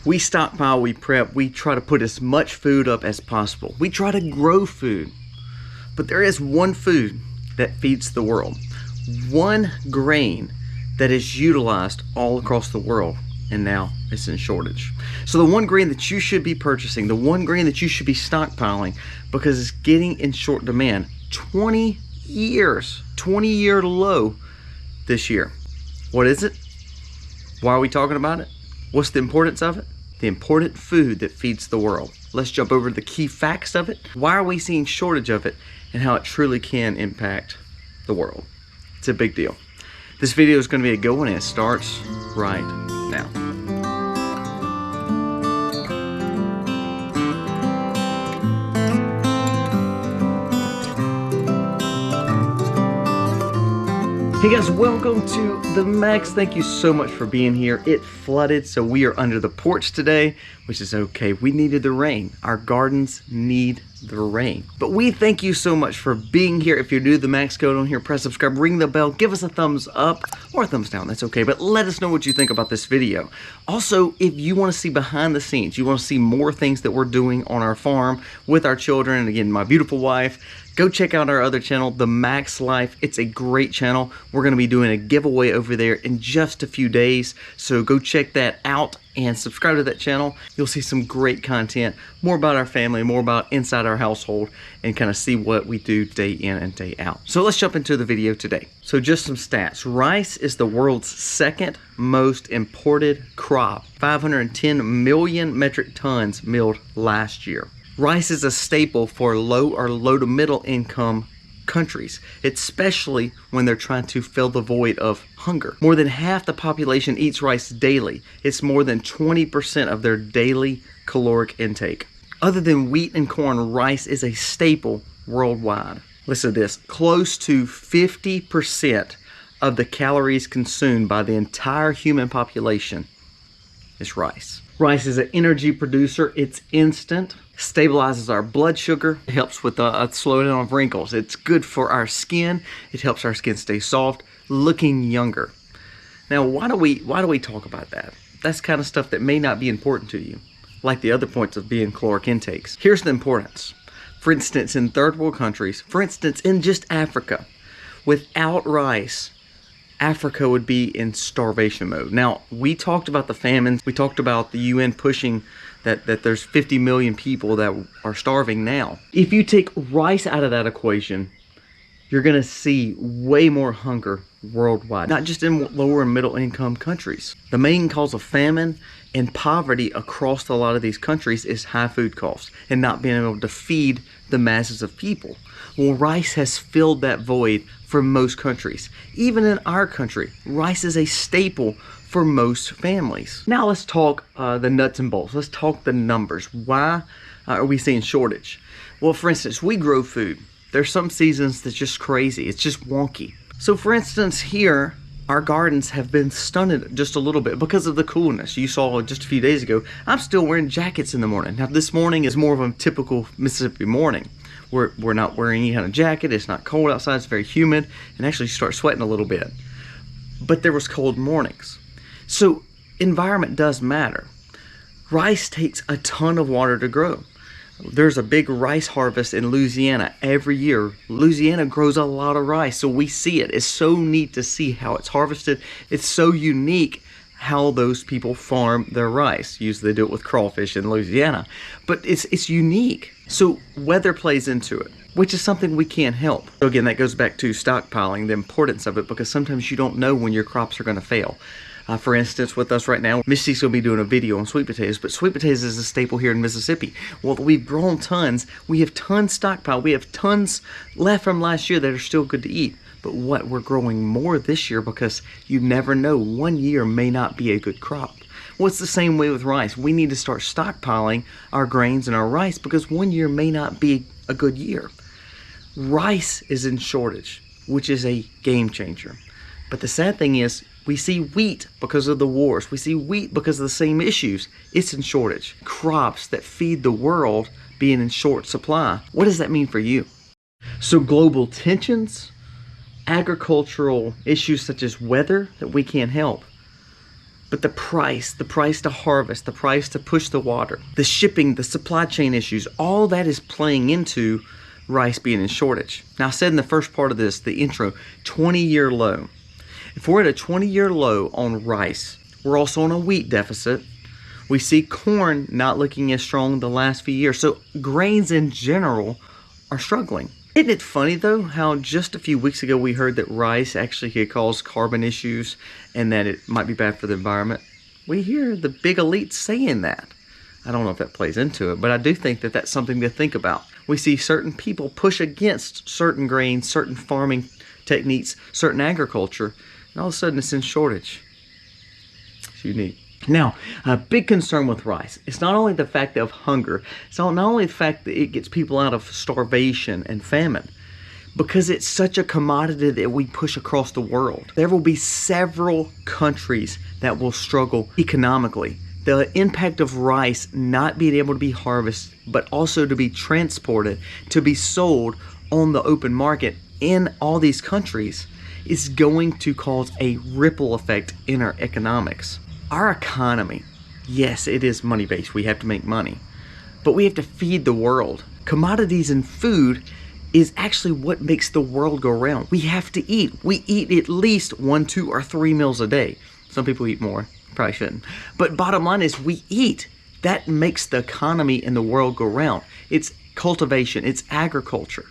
We stockpile, we prep, we try to put as much food up as possible. We try to grow food. But there is one food that feeds the world. One grain that is utilized all across the world, and now it's in shortage. So the one grain that you should be purchasing, the one grain that you should be stockpiling, because it's getting in short demand. 20 year low this year. What is it? Why are we talking about it? What's the importance of it? The important food that feeds the world. Let's jump over to the key facts of it. Why are we seeing shortage of it, and how it truly can impact the world? It's a big deal. This video is going to be a good one, and it starts right now. Hey guys, welcome to the Max. Thank you so much for being here. It flooded, so we are under the porch today, which is okay. We needed the rain. Our gardens need the rain. But we thank you so much for being here. If you're new to the Max, go down here, press subscribe, ring the bell, give us a thumbs up or a thumbs down. That's okay, but let us know what you think about this video. Also, if you want to see behind the scenes, you want to see more things that we're doing on our farm with our children, and again, my beautiful wife, go check out our other channel, The Max Life. It's a great channel. We're going to be doing a giveaway over there in just a few days, so go check that out and subscribe to that channel. You'll see some great content, more about our family, more about inside our household, and kind of see what we do day in and day out. So let's jump into the video today. So just some stats. Rice is the world's second most imported crop. 510 million metric tons milled last year. Rice is a staple for low or low to middle income countries, especially when they're trying to fill the void of hunger. More than half the population eats rice daily. It's more than 20% of their daily caloric intake. Other than wheat and corn, rice is a staple worldwide. Listen to this, close to 50% of the calories consumed by the entire human population is rice. Rice is an energy producer. It's instant, stabilizes our blood sugar, helps with slowing down of wrinkles. It's good for our skin. It helps our skin stay soft, looking younger. Now, why do we talk about that? That's kind of stuff that may not be important to you, like the other points of being caloric intakes. Here's the importance. For instance, in third world countries, for instance, in just Africa, without rice, Africa would be in starvation mode. Now, we talked about the famines. We talked about the UN pushing that there's 50 million people that are starving now. If you take rice out of that equation, you're gonna see way more hunger worldwide, not just in lower and middle income countries. The main cause of famine and poverty across a lot of these countries is high food costs and not being able to feed the masses of people. Well, rice has filled that void for most countries. Even in our country, rice is a staple for most families. Now let's talk the nuts and bolts. Let's talk the numbers. Why are we seeing shortage? Well, for instance, we grow food. There's some seasons that's just crazy. It's just wonky. So for instance, here, our gardens have been stunted just a little bit because of the coolness. You saw just a few days ago, I'm still wearing jackets in the morning. Now this morning is more of a typical Mississippi morning. We're not wearing any kind of jacket. It's not cold outside. It's very humid, and actually you start sweating a little bit. But there was cold mornings. So environment does matter. Rice takes a ton of water to grow. There's a big rice harvest in Louisiana every year. Louisiana grows a lot of rice, so we see it. It's so neat to see how it's harvested. It's so unique how those people farm their rice. Usually they do it with crawfish in Louisiana, but it's unique. So weather plays into it, which is something we can't help. So again, that goes back to stockpiling, the importance of it, because sometimes you don't know when your crops are going to fail. For instance, with us right now, Misty's going to be doing a video on sweet potatoes, but sweet potatoes is a staple here in Mississippi. Well, we've grown tons. We have tons stockpiled. We have tons left from last year that are still good to eat. But what, we're growing more this year because you never know. One year may not be a good crop. Well, it's the same way with rice. We need to start stockpiling our grains and our rice because one year may not be a good year. Rice is in shortage, which is a game changer. But the sad thing is, we see wheat because of the wars. We see wheat because of the same issues. It's in shortage. Crops that feed the world being in short supply. What does that mean for you? So global tensions, agricultural issues such as weather that we can't help. But the price to harvest, the price to push the water, the shipping, the supply chain issues, all that is playing into rice being in shortage. Now, I said in the first part of this, the intro, 20-year low. If we're at a 20-year low on rice, we're also on a wheat deficit. We see corn not looking as strong the last few years. So grains in general are struggling. Isn't it funny though how just a few weeks ago we heard that rice actually could cause carbon issues and that it might be bad for the environment? We hear the big elites saying that. I don't know if that plays into it, but I do think that that's something to think about. We see certain people push against certain grains, certain farming techniques, certain agriculture, and all of a sudden it's in shortage. It's unique. Now, a big concern with rice, it's not only the fact of hunger, it's not only the fact that it gets people out of starvation and famine, because it's such a commodity that we push across the world. There will be several countries that will struggle economically. The impact of rice not being able to be harvested, but also to be transported, to be sold on the open market in all these countries is going to cause a ripple effect in our economics. Our economy, yes, it is money-based. We have to make money, but we have to feed the world. Commodities and food is actually what makes the world go round. We have to eat. We eat at least 1, 2, or 3 meals a day. Some people eat more, probably shouldn't. But bottom line is we eat. That makes the economy and the world go round. It's cultivation, it's agriculture.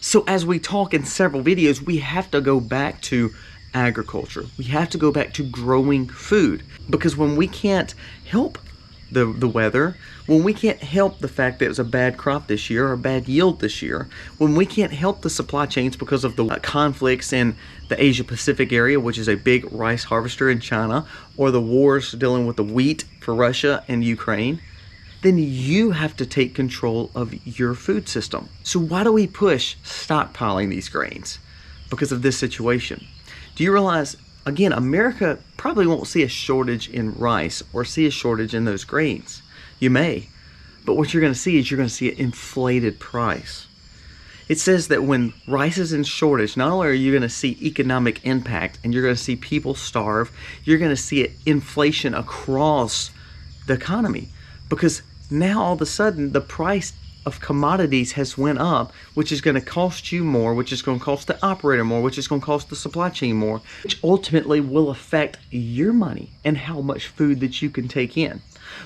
So as we talk in several videos, we have to go back to agriculture. We have to go back to growing food, because when we can't help the weather, when we can't help the fact that it was a bad crop this year or a bad yield this year, when we can't help the supply chains because of the conflicts in the Asia Pacific area, which is a big rice harvester in China, or the wars dealing with the wheat for Russia and Ukraine, then you have to take control of your food system. So why do we push stockpiling these grains? Because of this situation. Do you realize, again, America probably won't see a shortage in rice or see a shortage in those grains. You may, but what you're going to see is you're going to see an inflated price. It says that when rice is in shortage, not only are you going to see economic impact and you're going to see people starve, you're going to see inflation across the economy, because now all of a sudden the price of commodities has went up, which is going to cost you more, which is going to cost the operator more, which is going to cost the supply chain more, which ultimately will affect your money and how much food that you can take in.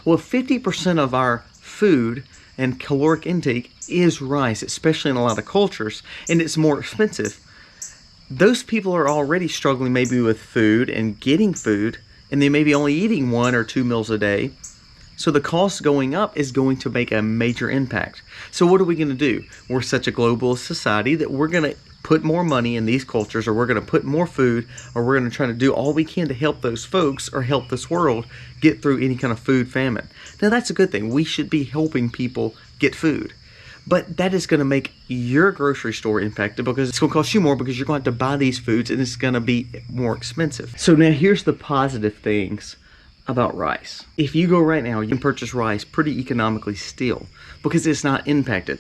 Well, 50% of our food and caloric intake is rice, especially in a lot of cultures, and it's more expensive. Those people are already struggling maybe with food and getting food, and they may be only eating 1 or 2 meals a day. So the cost going up is going to make a major impact. So what are we going to do? We're such a global society that we're going to put more money in these cultures, or we're going to put more food, or we're going to try to do all we can to help those folks or help this world get through any kind of food famine. Now that's a good thing. We should be helping people get food. But that is going to make your grocery store impacted, because it's going to cost you more, because you're going to have to buy these foods and it's going to be more expensive. So now here's the positive things about rice. If you go right now, you can purchase rice pretty economically still, because it's not impacted.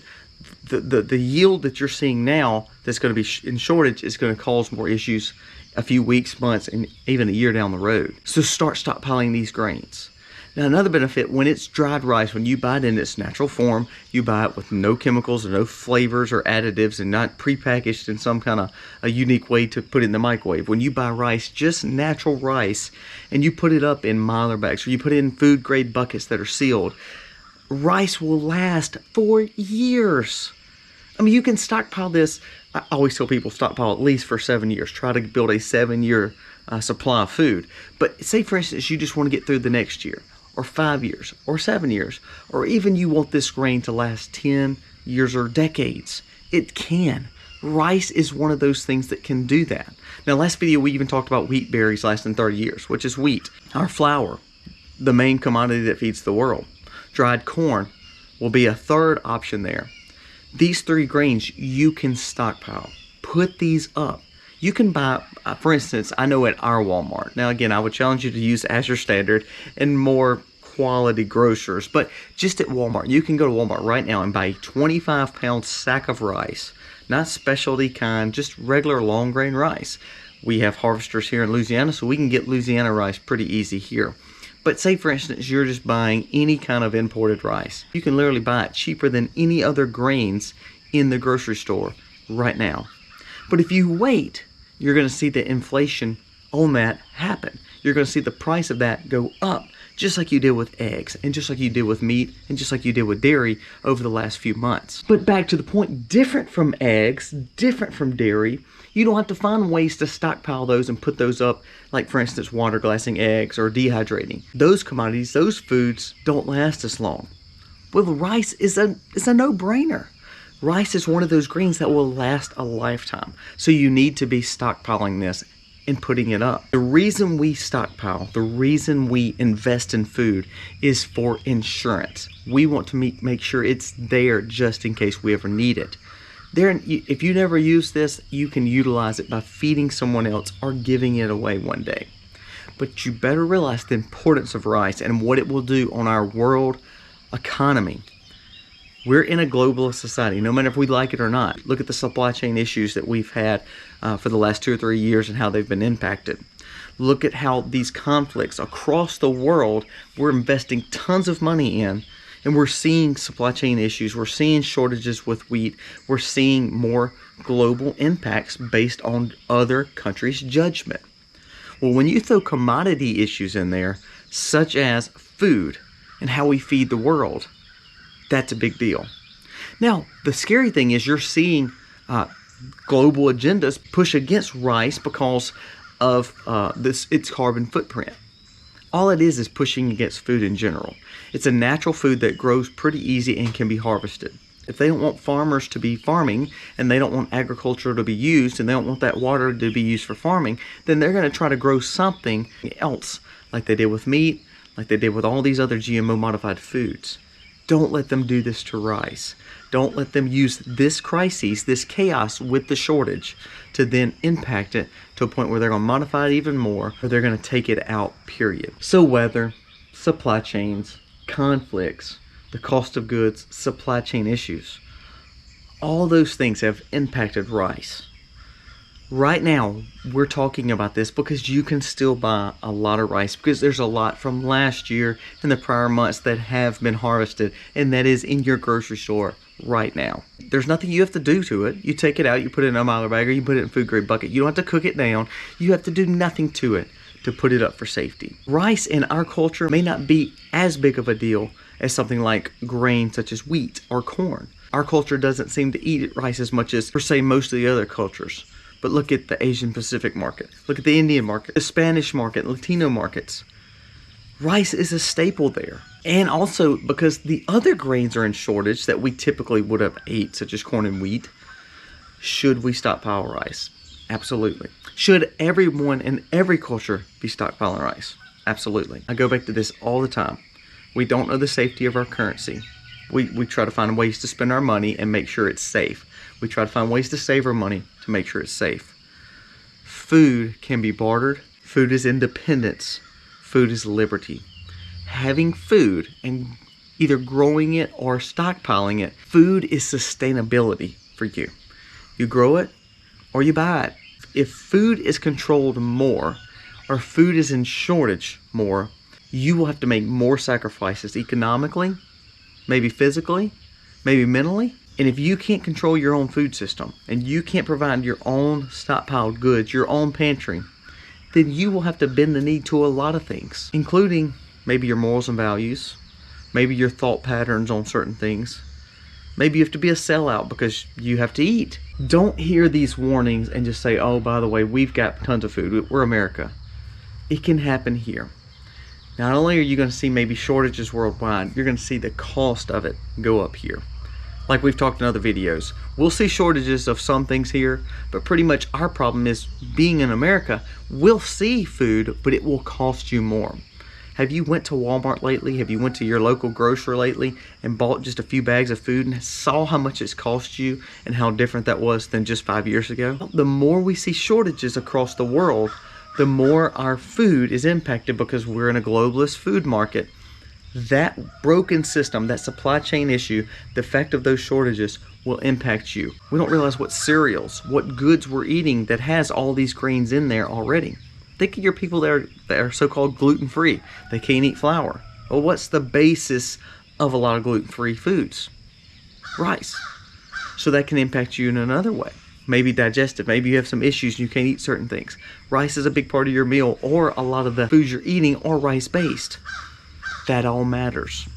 The yield that you're seeing now that's going to be in shortage is going to cause more issues a few weeks, months, and even a year down the road. So start stockpiling these grains. Now another benefit, when it's dried rice, when you buy it in its natural form, you buy it with no chemicals or no flavors or additives, and not prepackaged in some kind of a unique way to put it in the microwave. When you buy rice, just natural rice, and you put it up in Mylar bags, or you put it in food grade buckets that are sealed, rice will last for years. I mean, you can stockpile this. I always tell people stockpile at least for 7 years. Try to build a 7-year supply of food. But say, for instance, you just want to get through the next year, or 5 years, or 7 years, or even you want this grain to last 10 years or decades. It can. Rice is one of those things that can do that. Now, last video we even talked about wheat berries lasting 30 years, which is wheat. Our flour, the main commodity that feeds the world. Dried corn will be a third option there. These 3 grains you can stockpile. Put these up. You can buy, for instance, I know at our Walmart. Now again, I would challenge you to use as your standard and more quality grocers, but just at Walmart, you can go to Walmart right now and buy a 25-pound sack of rice, not specialty kind, just regular long grain rice. We have harvesters here in Louisiana, so we can get Louisiana rice pretty easy here. But say, for instance, you're just buying any kind of imported rice. You can literally buy it cheaper than any other grains in the grocery store right now. But if you wait, you're going to see the inflation on that happen. You're going to see the price of that go up, just like you did with eggs, and just like you did with meat, and just like you did with dairy over the last few months. But back to the point, different from eggs, different from dairy, you don't have to find ways to stockpile those and put those up, like for instance, water glassing eggs or dehydrating. Those commodities, those foods don't last as long. Well, rice is a no-brainer. Rice is one of those grains that will last a lifetime. So you need to be stockpiling this and putting it up. The reason we stockpile, the reason we invest in food is for insurance. We want to make sure it's there just in case we ever need it. If you never use this, you can utilize it by feeding someone else or giving it away one day. But you better realize the importance of rice and what it will do on our world economy. We're in a globalist society, no matter if we like it or not. Look at the supply chain issues that we've had for the last 2 or 3 years and how they've been impacted. Look at how these conflicts across the world, we're investing tons of money in, and we're seeing supply chain issues. We're seeing shortages with wheat. We're seeing more global impacts based on other countries' judgment. Well, when you throw commodity issues in there, such as food and how we feed the world, that's a big deal. Now, the scary thing is you're seeing global agendas push against rice because of its carbon footprint. All it is pushing against food in general. It's a natural food that grows pretty easy and can be harvested. If they don't want farmers to be farming and they don't want agriculture to be used and they don't want that water to be used for farming, then they're going to try to grow something else like they did with meat, like they did with all these other GMO modified foods. Don't let them do this to rice. Don't let them use this crisis, this chaos with the shortage to then impact it to a point where they're going to modify it even more or they're going to take it out, period. So weather, supply chains, conflicts, the cost of goods, supply chain issues, all those things have impacted rice. Right now, we're talking about this because you can still buy a lot of rice because there's a lot from last year and the prior months that have been harvested, and that is in your grocery store right now. There's nothing you have to do to it. You take it out, you put it in a Mylar bag, or you put it in a food grade bucket. You don't have to cook it down. You have to do nothing to it to put it up for safety. Rice in our culture may not be as big of a deal as something like grain such as wheat or corn. Our culture doesn't seem to eat rice as much as, per se, most of the other cultures. But look at the Asian Pacific market. Look at the Indian market, the Spanish market, Latino markets. Rice is a staple there. And also because the other grains are in shortage that we typically would have ate, such as corn and wheat, should we stockpile rice? Absolutely. Should everyone in every culture be stockpiling rice? Absolutely. I go back to this all the time. We don't know the safety of our currency. We try to find ways to spend our money and make sure it's safe. We try to find ways to save our money to make sure it's safe. Food can be bartered. Food is independence. Food is liberty. Having food and either growing it or stockpiling it, food is sustainability for you. You grow it or you buy it. If food is controlled more or food is in shortage more, you will have to make more sacrifices economically, maybe physically, maybe mentally. And if you can't control your own food system and you can't provide your own stockpiled goods, your own pantry, then you will have to bend the knee to a lot of things, including maybe your morals and values, maybe your thought patterns on certain things. Maybe you have to be a sellout because you have to eat. Don't hear these warnings and just say, oh, by the way, we've got tons of food. We're America. It can happen here. Not only are you going to see maybe shortages worldwide, you're going to see the cost of it go up here. Like we've talked in other videos, we'll see shortages of some things here, but pretty much our problem is being in America, we'll see food, but it will cost you more. Have you went to Walmart lately? Have you went to your local grocer lately and bought just a few bags of food and saw how much it's cost you and how different that was than just 5 years ago? The more we see shortages across the world, the more our food is impacted because we're in a globalist food market. That broken system, that supply chain issue, the effect of those shortages will impact you. We don't realize what cereals, what goods we're eating that has all these grains in there already. Think of your people that are so-called gluten-free. They can't eat flour. Well, what's the basis of a lot of gluten-free foods? Rice. So that can impact you in another way. Maybe digestive. Maybe you have some issues and you can't eat certain things. Rice is a big part of your meal, or a lot of the foods you're eating are rice-based. That all matters.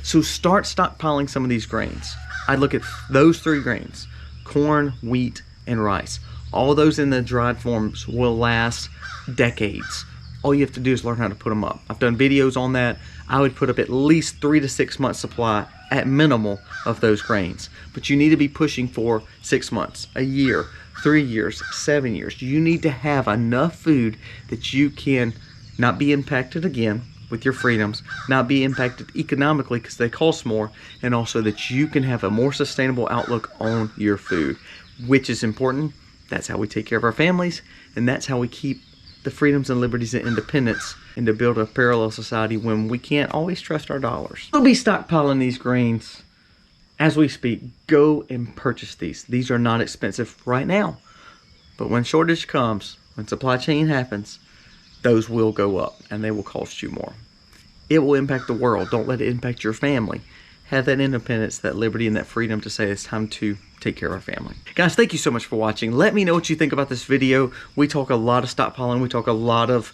So start stockpiling some of these grains. I'd look at those 3 grains: corn, wheat, and rice. All those in the dried forms will last decades. All you have to do is learn how to put them up. I've done videos on that. I would put up at least 3 to 6 months supply at minimal of those grains. But you need to be pushing for 6 months, a year, 3 years, 7 years. You need to have enough food that you can not be impacted again with your freedoms, not be impacted economically because they cost more, and also that you can have a more sustainable outlook on your food, which is important. That's how we take care of our families, and that's how we keep the freedoms and liberties and independence, and to build a parallel society when we can't always trust our dollars. We'll be stockpiling these grains as we speak. Go and purchase these. These are not expensive right now, but when shortage comes, when supply chain happens, those will go up and they will cost you more. It will impact the world. Don't let it impact your family. Have that independence, that liberty, and that freedom to say it's time to take care of our family. Guys, thank you so much for watching. Let me know what you think about this video. We talk a lot of stockpiling. We talk a lot of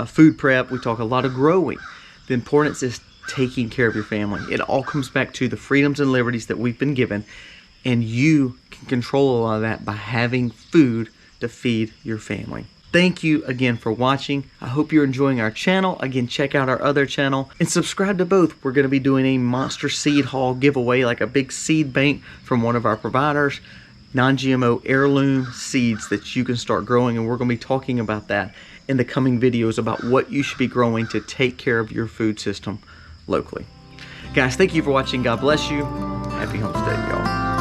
food prep. We talk a lot of growing. The importance is taking care of your family. It all comes back to the freedoms and liberties that we've been given, and you can control a lot of that by having food to feed your family. Thank you again for watching. I hope you're enjoying our channel. Again, check out our other channel and subscribe to both. We're going to be doing a monster seed haul giveaway, like a big seed bank from one of our providers, non-GMO heirloom seeds that you can start growing, and we're going to be talking about that in the coming videos about what you should be growing to take care of your food system locally. Guys, thank you for watching. God bless you. Happy homesteading, y'all.